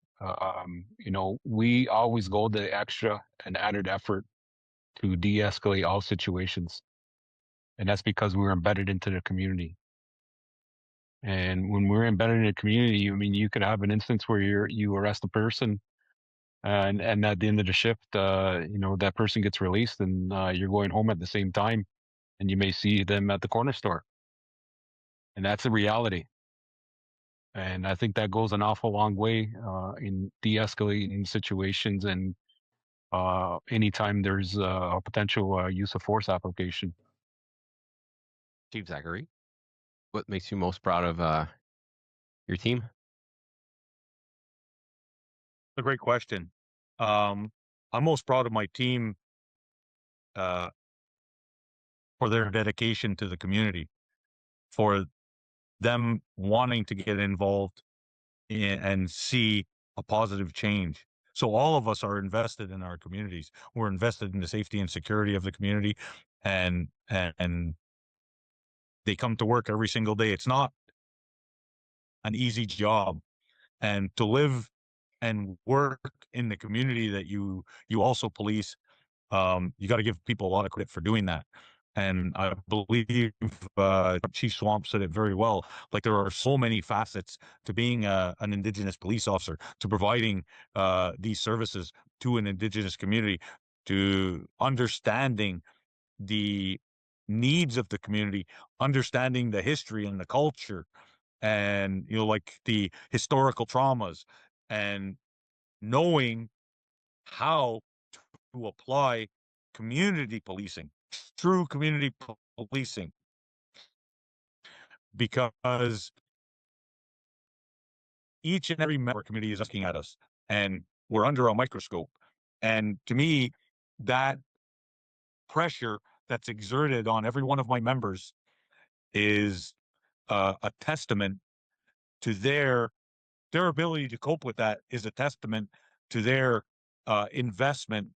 we always go the extra and added effort to de-escalate all situations, and that's because we're embedded into the community. And when we're embedded in a community, I mean, you could have an instance where you arrest a person, and at the end of the shift, that person gets released, and you're going home at the same time, and you may see them at the corner store, and that's a reality. And I think that goes an awful long way in de-escalating situations, and anytime there's a potential use of force application. Chief Zacharie, what makes you most proud of your team? A great question. I'm most proud of my team for their dedication to the community, for them wanting to get involved and see a positive change. So all of us are invested in our communities. We're invested in the safety and security of the community, and they come to work every single day. It's not an easy job, and to live and work in the community that you also police, you got to give people a lot of credit for doing that. And I believe Chief Swamp said it very well. Like, there are so many facets to being an Indigenous police officer, to providing these services to an Indigenous community, to understanding the needs of the community, understanding the history and the culture, and like the historical traumas, and knowing how to apply community policing, true community policing, because each and every member committee is looking at us, and we're under a microscope. And to me, that pressure that's exerted on every one of my members is a testament to their ability to cope with that, is a testament to their investment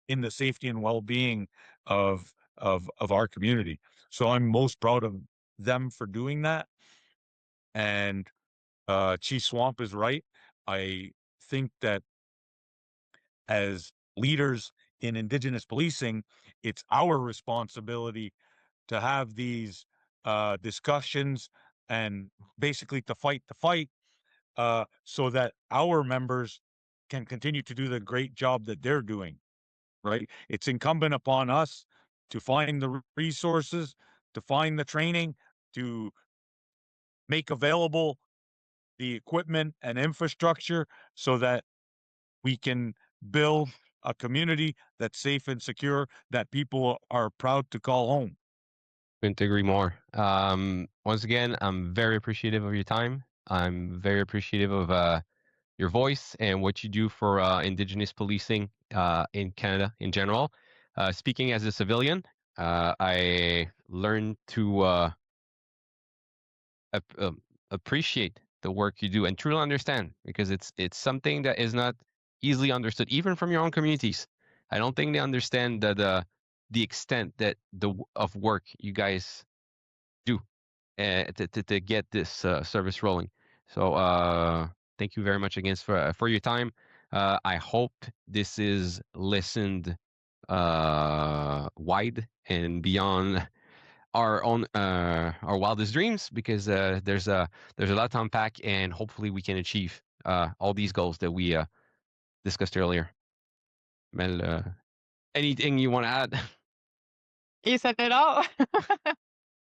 in the safety and well-being of our community. So I'm most proud of them for doing that. And Chief Swamp is right. I think that as leaders in Indigenous policing, it's our responsibility to have these discussions and basically to fight the fight, so that our members can continue to do the great job that they're doing. Right? It's incumbent upon us to find the resources, to find the training, to make available the equipment and infrastructure so that we can build a community that's safe and secure, that people are proud to call home. Couldn't agree more. Once again, I'm very appreciative of your time. I'm very appreciative of your voice and what you do for Indigenous policing in Canada in general. Speaking as a civilian, I learned to appreciate the work you do and truly understand, because it's something that is not easily understood, even from your own communities. I don't think they understand the extent that of work you guys do. to get this service rolling. So thank you very much again for your time. I hope this is listened wide and beyond our own our wildest dreams, because there's a lot to unpack, and hopefully we can achieve all these goals that we discussed earlier. Mel, anything you want to add? You said it all.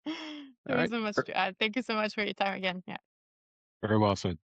All right. So much to add. Thank you so much for your time again. Yeah. Very well said.